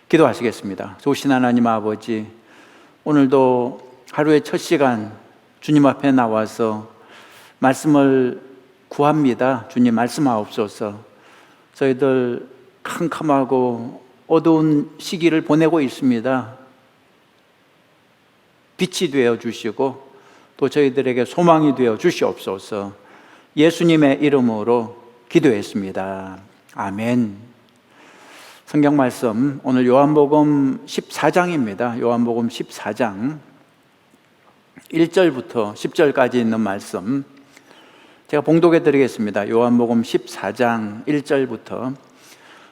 기도하시겠습니다. 좋으신 하나님 아버지, 오늘도 하루의 첫 시간 주님 앞에 나와서 말씀을 구합니다. 주님 말씀하옵소서. 저희들 캄캄하고 어두운 시기를 보내고 있습니다. 빛이 되어 주시고 또 저희들에게 소망이 되어 주시옵소서. 예수님의 이름으로 기도했습니다. 아멘. 성경 말씀, 오늘 요한복음 14장입니다. 요한복음 14장 1절부터 10절까지 있는 말씀 제가 봉독해 드리겠습니다. 요한복음 14장 1절부터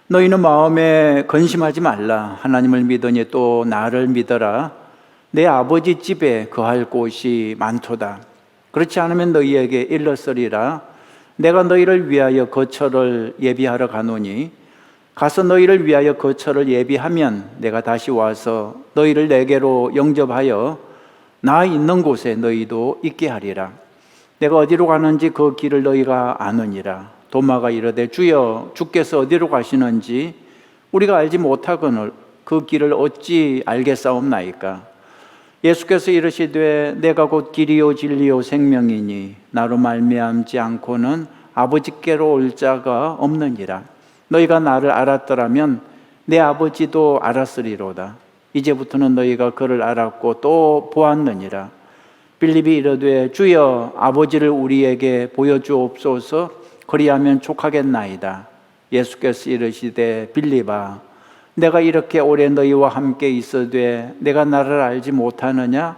너희는 마음에 근심하지 말라. 하나님을 믿으니 또 나를 믿어라. 내 아버지 집에 거할 곳이 많도다. 그렇지 않으면 너희에게 일렀으리라. 내가 너희를 위하여 거처를 예비하러 가노니 가서 너희를 위하여 거처를 예비하면 내가 다시 와서 너희를 내게로 영접하여 나 있는 곳에 너희도 있게 하리라. 내가 어디로 가는지 그 길을 너희가 아느니라. 도마가 이르되 주여 주께서 어디로 가시는지 우리가 알지 못하거늘 그 길을 어찌 알겠사옵나이까. 예수께서 이르시되 내가 곧 길이요 진리요 생명이니 나로 말미암지 않고는 아버지께로 올 자가 없느니라. 너희가 나를 알았더라면 내 아버지도 알았으리로다. 이제부터는 너희가 그를 알았고 또 보았느니라. 빌립이 이르되 주여 아버지를 우리에게 보여주옵소서. 그리하면 족하겠나이다. 예수께서 이르시되 빌립아 내가 이렇게 오래 너희와 함께 있어되 내가 나를 알지 못하느냐?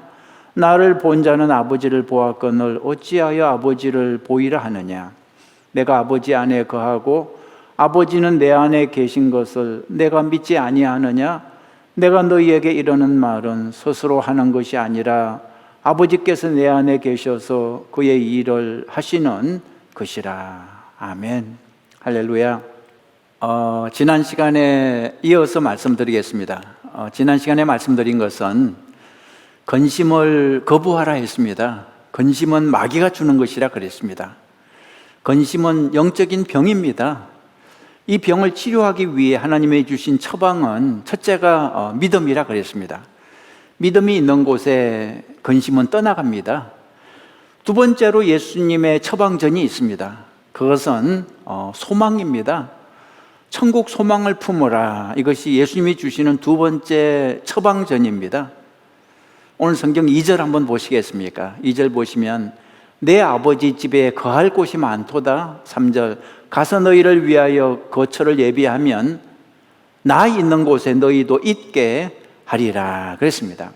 나를 본 자는 아버지를 보았거늘 어찌하여 아버지를 보이라 하느냐? 내가 아버지 안에 거하고 아버지는 내 안에 계신 것을 내가 믿지 아니하느냐? 내가 너희에게 이러는 말은 스스로 하는 것이 아니라 아버지께서 내 안에 계셔서 그의 일을 하시는 것이라. 아멘. 할렐루야. 지난 시간에 이어서 말씀드리겠습니다. 지난 시간에 말씀드린 것은 근심을 거부하라 했습니다. 근심은 마귀가 주는 것이라 그랬습니다. 근심은 영적인 병입니다. 이 병을 치료하기 위해 하나님이 주신 처방은 첫째가 믿음이라 그랬습니다. 믿음이 있는 곳에 근심은 떠나갑니다. 두 번째로 예수님의 처방전이 있습니다. 그것은 소망입니다. 천국 소망을 품으라. 이것이 예수님이 주시는 두 번째 처방전입니다. 오늘 성경 2절 한번 보시겠습니까? 2절 보시면 내 아버지 집에 거할 곳이 많도다. 3절 가서 너희를 위하여 거처를 예비하면 나 있는 곳에 너희도 있게 하리라 그랬습니다.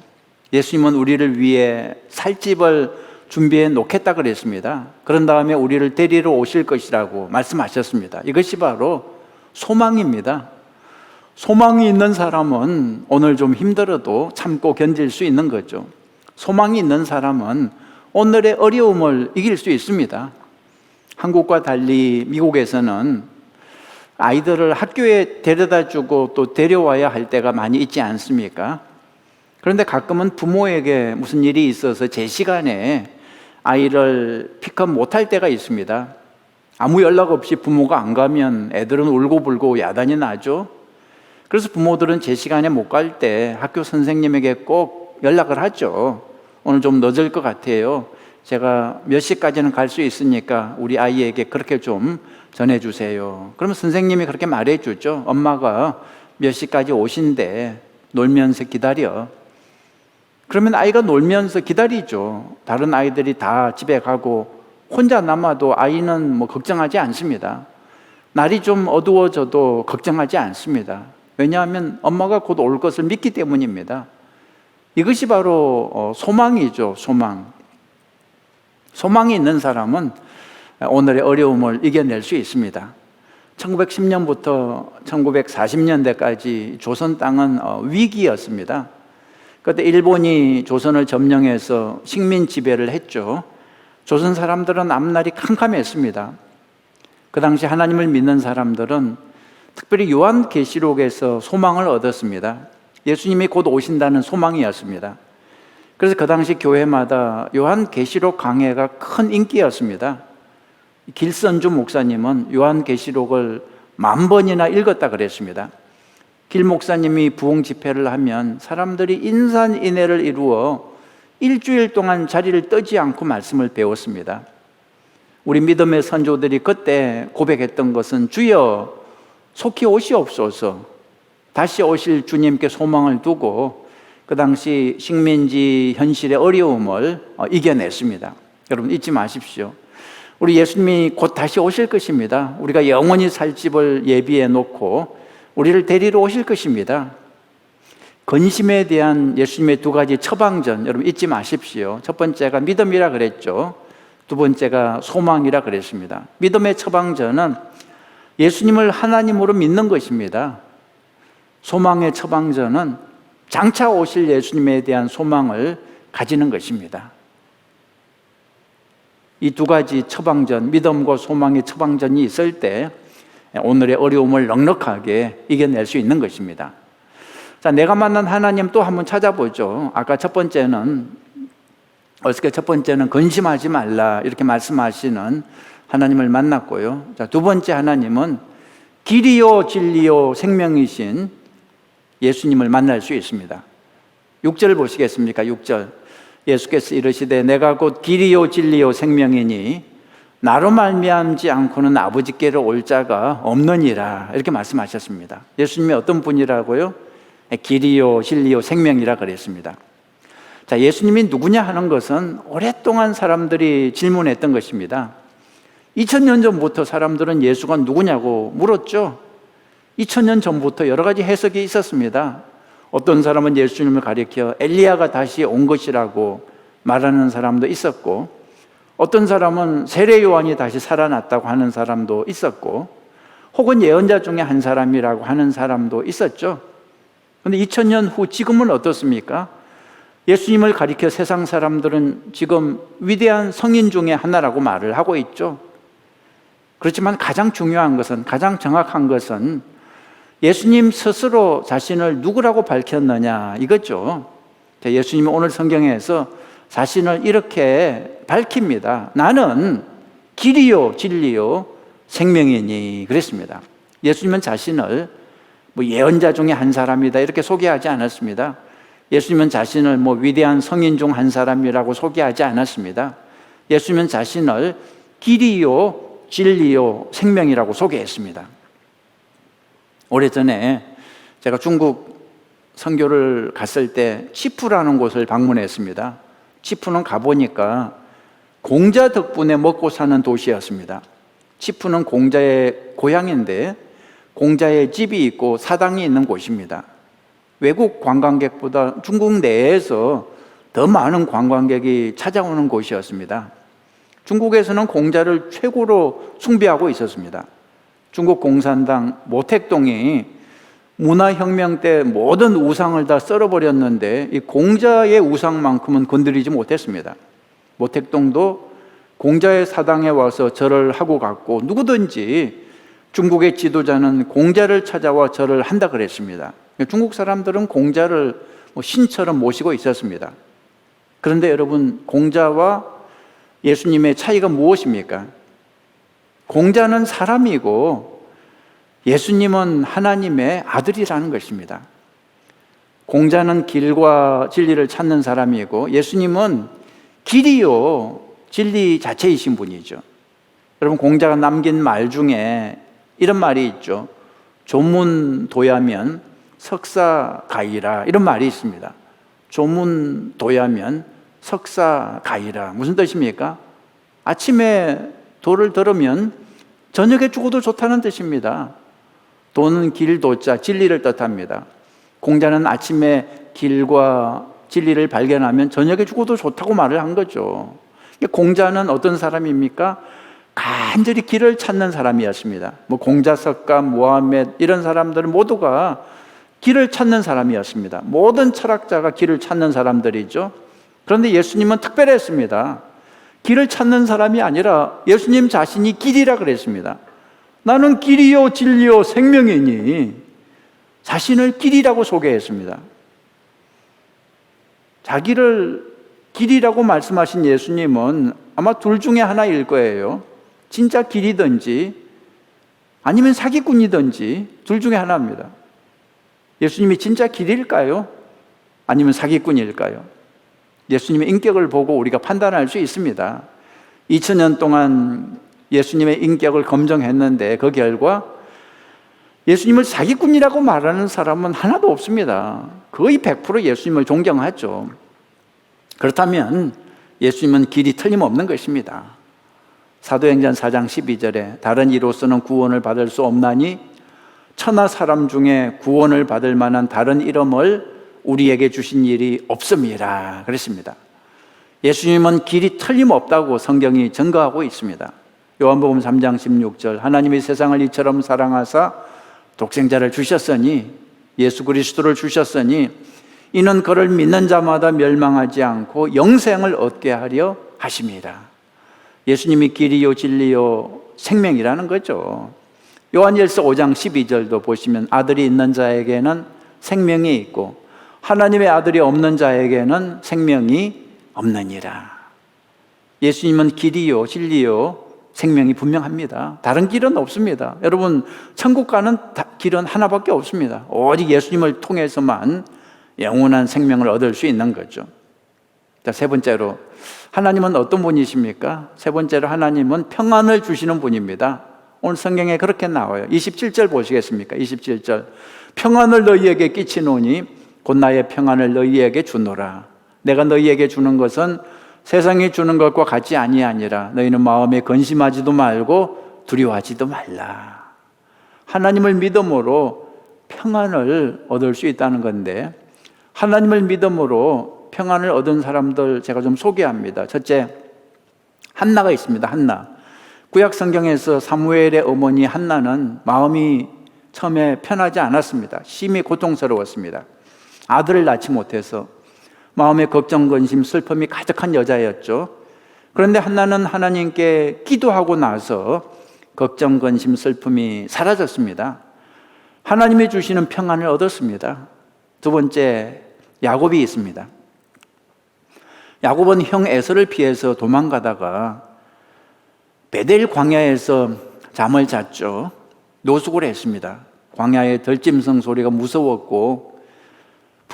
예수님은 우리를 위해 살 집을 준비해 놓겠다 그랬습니다. 그런 다음에 우리를 데리러 오실 것이라고 말씀하셨습니다. 이것이 바로 소망입니다. 소망이 있는 사람은 오늘 좀 힘들어도 참고 견딜 수 있는 거죠. 소망이 있는 사람은 오늘의 어려움을 이길 수 있습니다. 한국과 달리 미국에서는 아이들을 학교에 데려다 주고 또 데려와야 할 때가 많이 있지 않습니까? 그런데 가끔은 부모에게 무슨 일이 있어서 제 시간에 아이를 픽업 못할 때가 있습니다. 아무 연락 없이 부모가 안 가면 애들은 울고불고 야단이 나죠. 그래서 부모들은 제 시간에 못 갈 때 학교 선생님에게 꼭 연락을 하죠. 오늘 좀 늦을 것 같아요. 제가 몇 시까지는 갈 수 있으니까 우리 아이에게 그렇게 좀 전해주세요. 그러면 선생님이 그렇게 말해주죠. 엄마가 몇 시까지 오신대. 놀면서 기다려. 그러면 아이가 놀면서 기다리죠. 다른 아이들이 다 집에 가고 혼자 남아도 아이는 걱정하지 않습니다. 날이 좀 어두워져도 걱정하지 않습니다. 왜냐하면 엄마가 곧 올 것을 믿기 때문입니다. 이것이 바로 소망이죠. 소망이 있는 사람은 오늘의 어려움을 이겨낼 수 있습니다. 1910년부터 1940년대까지 조선 땅은 위기였습니다. 그때 일본이 조선을 점령해서 식민 지배를 했죠. 조선 사람들은 앞날이 캄캄했습니다. 그 당시 하나님을 믿는 사람들은 특별히 요한계시록에서 소망을 얻었습니다. 예수님이 곧 오신다는 소망이었습니다. 그래서 그 당시 교회마다 요한계시록 강해가 큰 인기였습니다. 길선주 목사님은 요한계시록을 10,000번이나 읽었다 그랬습니다. 길 목사님이 부흥 집회를 하면 사람들이 인산인해를 이루어 일주일 동안 자리를 뜨지 않고 말씀을 배웠습니다. 우리 믿음의 선조들이 그때 고백했던 것은 주여 속히 오시옵소서, 다시 오실 주님께 소망을 두고 그 당시 식민지 현실의 어려움을 이겨냈습니다. 여러분 잊지 마십시오. 우리 예수님이 곧 다시 오실 것입니다. 우리가 영원히 살 집을 예비해 놓고 우리를 데리러 오실 것입니다. 근심에 대한 예수님의 두 가지 처방전 여러분 잊지 마십시오. 첫 번째가 믿음이라 그랬죠. 두 번째가 소망이라 그랬습니다. 믿음의 처방전은 예수님을 하나님으로 믿는 것입니다. 소망의 처방전은 장차 오실 예수님에 대한 소망을 가지는 것입니다. 이 두 가지 처방전, 믿음과 소망의 처방전이 있을 때 오늘의 어려움을 넉넉하게 이겨낼 수 있는 것입니다. 자, 내가 만난 하나님 또 한번 찾아보죠. 아까 첫 번째는 근심하지 말라 이렇게 말씀하시는 하나님을 만났고요. 자, 두 번째 하나님은 길이요 진리요 생명이신 예수님을 만날 수 있습니다. 6절 보시겠습니까? 6절 예수께서 이르시되 내가 곧 길이요 진리요 생명이니 나로 말미암지 않고는 아버지께로 올 자가 없느니라 이렇게 말씀하셨습니다. 예수님이 어떤 분이라고요? 길이요 진리요 생명이라 그랬습니다. 자, 예수님이 누구냐 하는 것은 오랫동안 사람들이 질문했던 것입니다. 2000년 전부터 사람들은 예수가 누구냐고 물었죠. 2000년 전부터 여러 가지 해석이 있었습니다. 어떤 사람은 예수님을 가리켜 엘리야가 다시 온 것이라고 말하는 사람도 있었고, 어떤 사람은 세례 요한이 다시 살아났다고 하는 사람도 있었고, 혹은 예언자 중에 한 사람이라고 하는 사람도 있었죠. 그런데 2000년 후 지금은 어떻습니까? 예수님을 가리켜 세상 사람들은 지금 위대한 성인 중에 하나라고 말을 하고 있죠. 그렇지만 가장 중요한 것은, 가장 정확한 것은 예수님 스스로 자신을 누구라고 밝혔느냐 이거죠. 예수님은 오늘 성경에서 자신을 이렇게 밝힙니다. 나는 길이요 진리요 생명이니 그랬습니다. 예수님은 자신을 예언자 중에 한 사람이다 이렇게 소개하지 않았습니다. 예수님은 자신을 위대한 성인 중 한 사람이라고 소개하지 않았습니다. 예수님은 자신을 길이요 진리요 생명이라고 소개했습니다. 오래전에 제가 중국 선교를 갔을 때 치푸라는 곳을 방문했습니다. 치푸는 가보니까 공자 덕분에 먹고 사는 도시였습니다. 치푸는 공자의 고향인데 공자의 집이 있고 사당이 있는 곳입니다. 외국 관광객보다 중국 내에서 더 많은 관광객이 찾아오는 곳이었습니다. 중국에서는 공자를 최고로 숭배하고 있었습니다. 중국 공산당 모택동이 문화혁명 때 모든 우상을 다 썰어버렸는데 이 공자의 우상만큼은 건드리지 못했습니다. 모택동도 공자의 사당에 와서 절을 하고 갔고, 누구든지 중국의 지도자는 공자를 찾아와 절을 한다 그랬습니다. 중국 사람들은 공자를 신처럼 모시고 있었습니다. 그런데 여러분, 공자와 예수님의 차이가 무엇입니까? 공자는 사람이고 예수님은 하나님의 아들이라는 것입니다. 공자는 길과 진리를 찾는 사람이고 예수님은 길이요 진리 자체이신 분이죠. 여러분, 공자가 남긴 말 중에 이런 말이 있죠. 조문도야면 석사가이라, 이런 말이 있습니다. 조문도야면 석사가이라. 무슨 뜻입니까? 아침에 도를 들으면 저녁에 죽어도 좋다는 뜻입니다. 도는 길, 도자, 진리를 뜻합니다. 공자는 아침에 길과 진리를 발견하면 저녁에 죽어도 좋다고 말을 한 거죠. 공자는 어떤 사람입니까? 간절히 길을 찾는 사람이었습니다. 공자석가, 모하멧 이런 사람들은 모두가 길을 찾는 사람이었습니다. 모든 철학자가 길을 찾는 사람들이죠. 그런데 예수님은 특별했습니다. 길을 찾는 사람이 아니라 예수님 자신이 길이라 그랬습니다. 나는 길이요 진리요 생명이니 자신을 길이라고 소개했습니다. 자기를 길이라고 말씀하신 예수님은 아마 둘 중에 하나일 거예요. 진짜 길이든지 아니면 사기꾼이든지 둘 중에 하나입니다. 예수님이 진짜 길일까요? 아니면 사기꾼일까요? 예수님의 인격을 보고 우리가 판단할 수 있습니다. 2000년 동안 예수님의 인격을 검증했는데 그 결과 예수님을 사기꾼이라고 말하는 사람은 하나도 없습니다. 거의 100% 예수님을 존경하죠. 그렇다면 예수님은 길이 틀림없는 것입니다. 사도행전 4장 12절에 다른 이로서는 구원을 받을 수 없나니 천하 사람 중에 구원을 받을 만한 다른 이름을 우리에게 주신 일이 없음이라 그랬습니다. 예수님은 길이 틀림없다고 성경이 증거하고 있습니다. 요한복음 3장 16절 하나님이 세상을 이처럼 사랑하사 독생자를 주셨으니 예수 그리스도를 주셨으니 이는 그를 믿는 자마다 멸망하지 않고 영생을 얻게 하려 하심이라. 예수님이 길이요 진리요 생명이라는 거죠. 요한일서 5장 12절도 보시면 아들이 있는 자에게는 생명이 있고 하나님의 아들이 없는 자에게는 생명이 없느니라. 예수님은 길이요 진리요 생명이 분명합니다. 다른 길은 없습니다. 여러분, 천국 가는 길은 하나밖에 없습니다. 오직 예수님을 통해서만 영원한 생명을 얻을 수 있는 거죠. 자, 세 번째로 하나님은 어떤 분이십니까? 세 번째로 하나님은 평안을 주시는 분입니다. 오늘 성경에 그렇게 나와요. 27절 보시겠습니까? 27절 평안을 너희에게 끼치노니 곧 나의 평안을 너희에게 주노라. 내가 너희에게 주는 것은 세상이 주는 것과 같이 아니하니라. 너희는 마음에 근심하지도 말고 두려워하지도 말라. 하나님을 믿음으로 평안을 얻을 수 있다는 건데, 하나님을 믿음으로 평안을 얻은 사람들 제가 좀 소개합니다. 첫째, 한나가 있습니다. 한나. 구약 성경에서 사무엘의 어머니 한나는 마음이 처음에 편하지 않았습니다. 심히 고통스러웠습니다. 아들을 낳지 못해서 마음에 걱정, 근심, 슬픔이 가득한 여자였죠. 그런데 한나는 하나님께 기도하고 나서 걱정, 근심, 슬픔이 사라졌습니다. 하나님이 주시는 평안을 얻었습니다. 두 번째, 야곱이 있습니다. 야곱은 형 에서를 피해서 도망가다가 베델 광야에서 잠을 잤죠. 노숙을 했습니다. 광야의 들짐승 소리가 무서웠고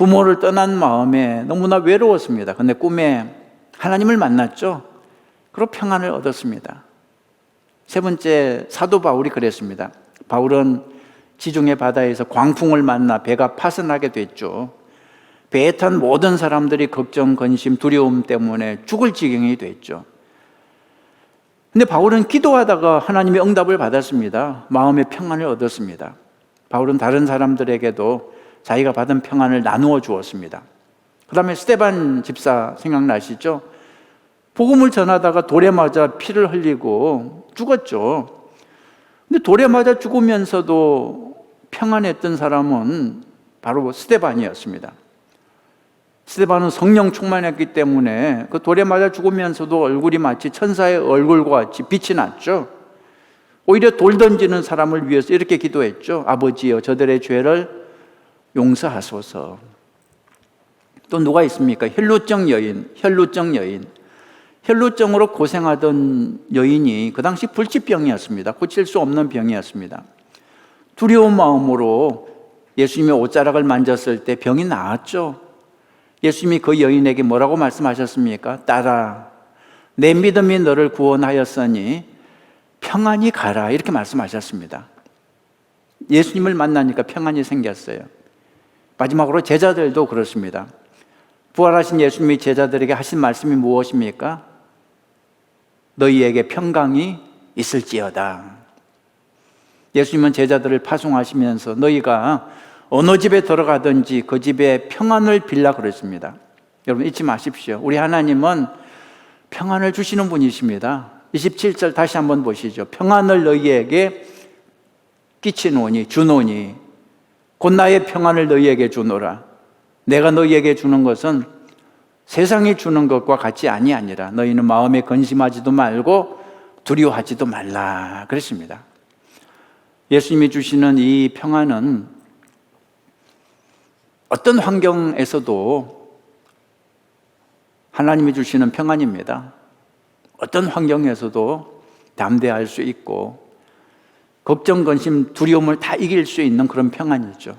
부모를 떠난 마음에 너무나 외로웠습니다. 그런데 꿈에 하나님을 만났죠. 그리고 평안을 얻었습니다. 세 번째, 사도 바울이 그랬습니다. 바울은 지중해 바다에서 광풍을 만나 배가 파선하게 됐죠. 배에 탄 모든 사람들이 걱정, 근심, 두려움 때문에 죽을 지경이 됐죠. 근데 바울은 기도하다가 하나님의 응답을 받았습니다. 마음의 평안을 얻었습니다. 바울은 다른 사람들에게도 자기가 받은 평안을 나누어 주었습니다. 그 다음에 스데반 집사 생각나시죠? 복음을 전하다가 돌에 맞아 피를 흘리고 죽었죠. 근데 돌에 맞아 죽으면서도 평안했던 사람은 바로 스데반이었습니다. 스데반은 성령 충만했기 때문에 그 돌에 맞아 죽으면서도 얼굴이 마치 천사의 얼굴과 같이 빛이 났죠. 오히려 돌 던지는 사람을 위해서 이렇게 기도했죠. 아버지여, 저들의 죄를 용서하소서. 또 누가 있습니까? 혈루증 여인. 혈루증으로 고생하던 여인이 그 당시 불치병이었습니다. 고칠 수 없는 병이었습니다. 두려운 마음으로 예수님의 옷자락을 만졌을 때 병이 나았죠. 예수님이 그 여인에게 뭐라고 말씀하셨습니까? 딸아, 내 믿음이 너를 구원하였으니 평안히 가라, 이렇게 말씀하셨습니다. 예수님을 만나니까 평안이 생겼어요. 마지막으로 제자들도 그렇습니다. 부활하신 예수님이 제자들에게 하신 말씀이 무엇입니까? 너희에게 평강이 있을지어다. 예수님은 제자들을 파송하시면서 너희가 어느 집에 들어가든지 그 집에 평안을 빌라 그랬습니다. 여러분 잊지 마십시오. 우리 하나님은 평안을 주시는 분이십니다. 27절 다시 한번 보시죠. 평안을 너희에게 끼치노니 주노니 곧 나의 평안을 너희에게 주노라. 내가 너희에게 주는 것은 세상이 주는 것과 같이 아니하니라. 너희는 마음에 근심하지도 말고 두려워하지도 말라 그랬습니다. 예수님이 주시는 이 평안은 어떤 환경에서도 하나님이 주시는 평안입니다. 어떤 환경에서도 담대할 수 있고 걱정, 근심, 두려움을 다 이길 수 있는 그런 평안이죠.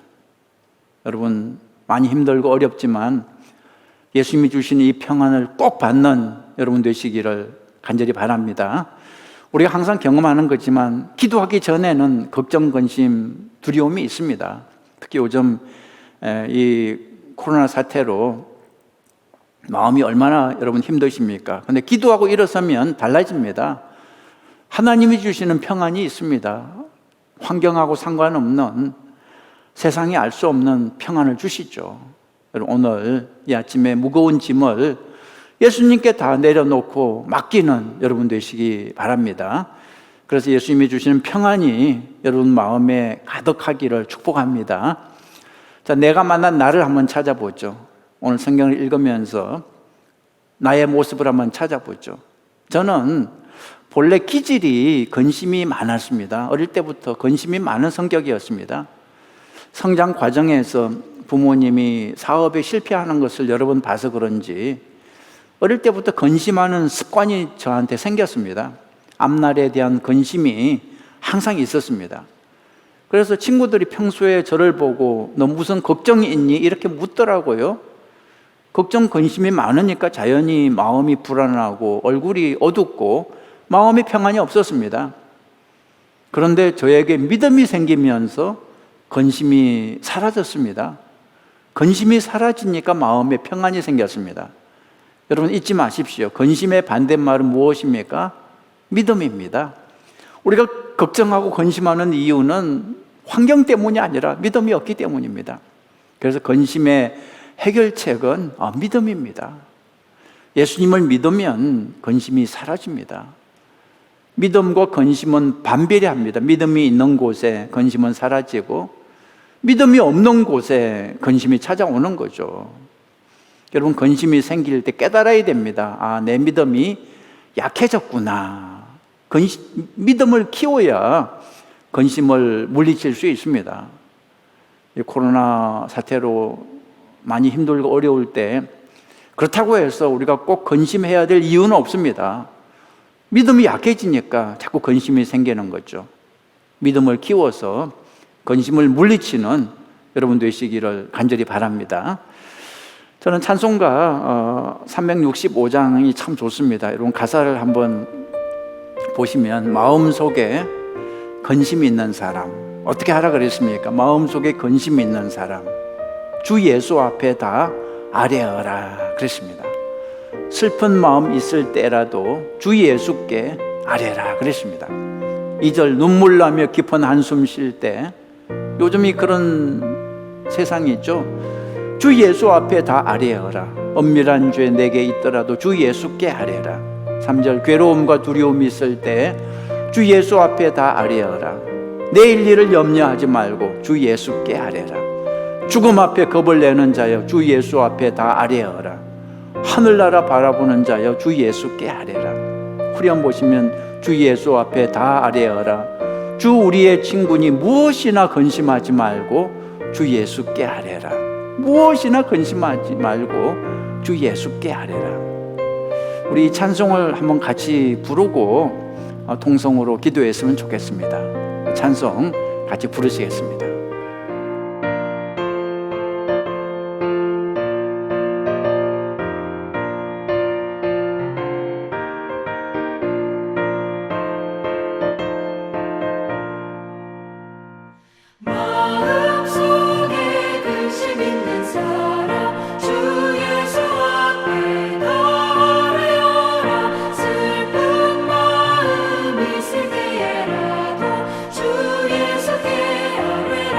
여러분 많이 힘들고 어렵지만 예수님이 주시는 이 평안을 꼭 받는 여러분 되시기를 간절히 바랍니다. 우리가 항상 경험하는 거지만 기도하기 전에는 걱정, 근심, 두려움이 있습니다. 특히 요즘 이 코로나 사태로 마음이 얼마나 여러분 힘드십니까? 근데 기도하고 일어서면 달라집니다. 하나님이 주시는 평안이 있습니다. 환경하고 상관없는, 세상이 알 수 없는 평안을 주시죠. 여러분 오늘 이 아침에 무거운 짐을 예수님께 다 내려놓고 맡기는 여러분 되시기 바랍니다. 그래서 예수님이 주시는 평안이 여러분 마음에 가득하기를 축복합니다. 자, 내가 만난 나를 한번 찾아보죠. 오늘 성경을 읽으면서 나의 모습을 한번 찾아보죠. 저는 본래 기질이 근심이 많았습니다. 어릴 때부터 근심이 많은 성격이었습니다. 성장 과정에서 부모님이 사업에 실패하는 것을 여러 번 봐서 그런지 어릴 때부터 근심하는 습관이 저한테 생겼습니다. 앞날에 대한 근심이 항상 있었습니다. 그래서 친구들이 평소에 저를 보고 너 무슨 걱정이 있니? 이렇게 묻더라고요. 걱정, 근심이 많으니까 자연히 마음이 불안하고 얼굴이 어둡고 마음이 평안이 없었습니다. 그런데 저에게 믿음이 생기면서 근심이 사라졌습니다. 근심이 사라지니까 마음에 평안이 생겼습니다. 여러분 잊지 마십시오. 근심의 반대말은 무엇입니까? 믿음입니다. 우리가 걱정하고 근심하는 이유는 환경 때문이 아니라 믿음이 없기 때문입니다. 그래서 근심의 해결책은 믿음입니다. 예수님을 믿으면 근심이 사라집니다. 믿음과 근심은 반비례합니다. 믿음이 있는 곳에 근심은 사라지고 믿음이 없는 곳에 근심이 찾아오는 거죠. 여러분 근심이 생길 때 깨달아야 됩니다. 내 믿음이 약해졌구나. 믿음을 키워야 근심을 물리칠 수 있습니다. 이 코로나 사태로 많이 힘들고 어려울 때 그렇다고 해서 우리가 꼭 근심해야 될 이유는 없습니다. 믿음이 약해지니까 자꾸 근심이 생기는 거죠. 믿음을 키워서 근심을 물리치는 여러분 되시기를 간절히 바랍니다. 저는 찬송가 365장이 참 좋습니다. 여러분 가사를 한번 보시면 마음속에 근심이 있는 사람, 어떻게 하라 그랬습니까? 마음속에 근심이 있는 사람 주 예수 앞에 다 아뢰어라 그랬습니다. 슬픈 마음 있을 때라도 주 예수께 아뢰라 그랬습니다. 2절 눈물 나며 깊은 한숨 쉴 때, 요즘이 그런 세상이죠. 주 예수 앞에 다 아뢰어라. 엄밀한 죄 내게 있더라도 주 예수께 아뢰라. 3절 괴로움과 두려움이 있을 때 주 예수 앞에 다 아뢰어라. 내일 일을 염려하지 말고 주 예수께 아뢰라. 죽음 앞에 겁을 내는 자여 주 예수 앞에 다 아뢰어라. 하늘나라 바라보는 자여 주 예수께 아뢰라. 후렴 보시면 주 예수 앞에 다 아뢰어라. 주 우리의 친구니 무엇이나 근심하지 말고 주 예수께 아뢰라. 무엇이나 근심하지 말고 주 예수께 아뢰라. 우리 이 찬송을 한번 같이 부르고 통성으로 기도했으면 좋겠습니다. 찬송 같이 부르시겠습니다. 슬픈 마음 있을 때라도 주 예수께 아뢰라.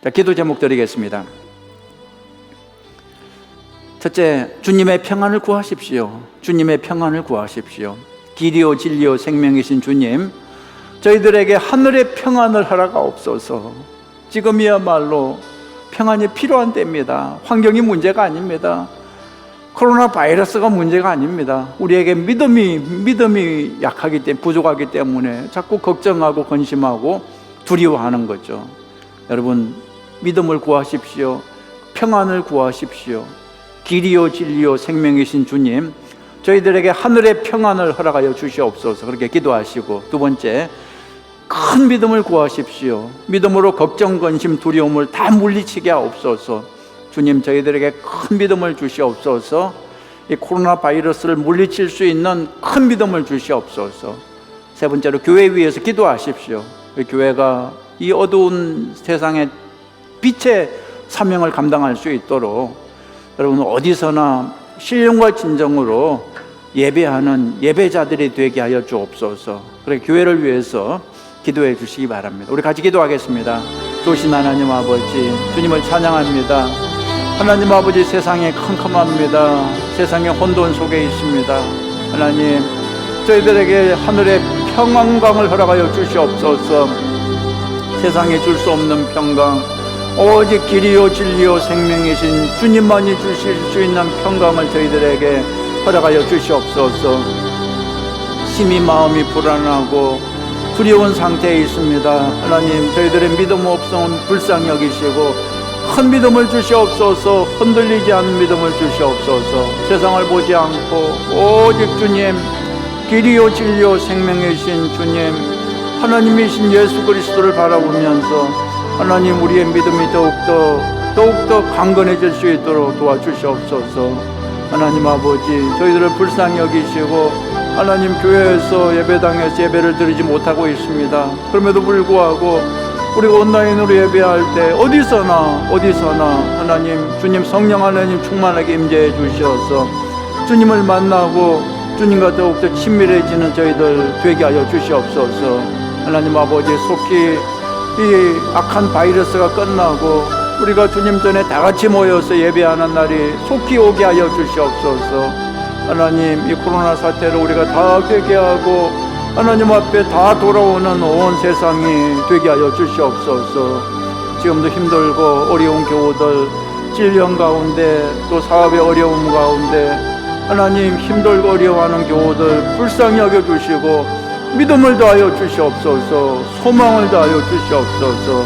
자, 기도 제목 드리겠습니다. 첫째, 주님의 평안을 구하십시오. 주님의 평안을 구하십시오. 길이요 진리요 생명이신 주님, 저희들에게 하늘의 평안을 허락하옵소서. 지금이야말로 평안이 필요한 때입니다. 환경이 문제가 아닙니다. 코로나 바이러스가 문제가 아닙니다. 우리에게 믿음이 약하기 때문에, 부족하기 때문에 자꾸 걱정하고 근심하고 두려워하는 거죠. 여러분, 믿음을 구하십시오. 평안을 구하십시오. 길이요 진리요 생명이신 주님, 저희들에게 하늘의 평안을 허락하여 주시옵소서. 그렇게 기도하시고, 두 번째, 큰 믿음을 구하십시오. 믿음으로 걱정, 근심, 두려움을 다 물리치게 하옵소서. 주님, 저희들에게 큰 믿음을 주시옵소서. 이 코로나 바이러스를 물리칠 수 있는 큰 믿음을 주시옵소서. 세 번째로, 교회 위에서 기도하십시오. 우리 교회가 이 어두운 세상에 빛의 사명을 감당할 수 있도록 여러분 어디서나 신령과 진정으로 예배하는 예배자들이 되게 하여 주옵소서. 그래, 교회를 위해서 기도해 주시기 바랍니다. 우리 같이 기도하겠습니다. 좋으신 하나님 아버지, 주님을 찬양합니다. 하나님 아버지, 세상이 캄캄합니다. 세상의 혼돈 속에 있습니다. 하나님, 저희들에게 하늘의 평안광을 허락하여 주시옵소서. 세상에 줄 수 없는 평강, 오직 길이요 진리요 생명이신 주님만이 주실 수 있는 평강을 저희들에게 허락하여 주시옵소서. 심히 마음이 불안하고 두려운 상태에 있습니다. 하나님, 저희들의 믿음 없음은 불쌍히 여기시고 큰 믿음을 주시옵소서. 흔들리지 않는 믿음을 주시옵소서. 세상을 보지 않고 오직 주님, 길이요 진리요 생명이신 주님, 하나님이신 예수 그리스도를 바라보면서 하나님, 우리의 믿음이 더욱더 강건해질 수 있도록 도와주시옵소서. 하나님 아버지, 저희들을 불쌍히 여기시고 하나님, 교회에서 예배당에서 예배를 드리지 못하고 있습니다. 그럼에도 불구하고 우리가 온라인으로 예배할 때 어디서나 하나님, 주님 성령 하나님 충만하게 임재해 주셔서 주님을 만나고 주님과 더욱더 친밀해지는 저희들 되게 하여 주시옵소서. 하나님 아버지, 속히 이 악한 바이러스가 끝나고 우리가 주님 전에 다 같이 모여서 예배하는 날이 속히 오게 하여 주시옵소서. 하나님, 이 코로나 사태를 우리가 다 회개하고 하나님 앞에 다 돌아오는 온 세상이 되게 하여 주시옵소서. 지금도 힘들고 어려운 교우들, 질병 가운데 또 사업의 어려움 가운데 하나님, 힘들고 어려워하는 교우들 불쌍히 여겨주시고 믿음을 다하여 주시옵소서. 소망을 다하여 주시옵소서.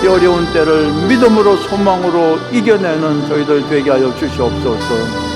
이 어려운 때를 믿음으로 소망으로 이겨내는 저희들 되게 하여 주시옵소서.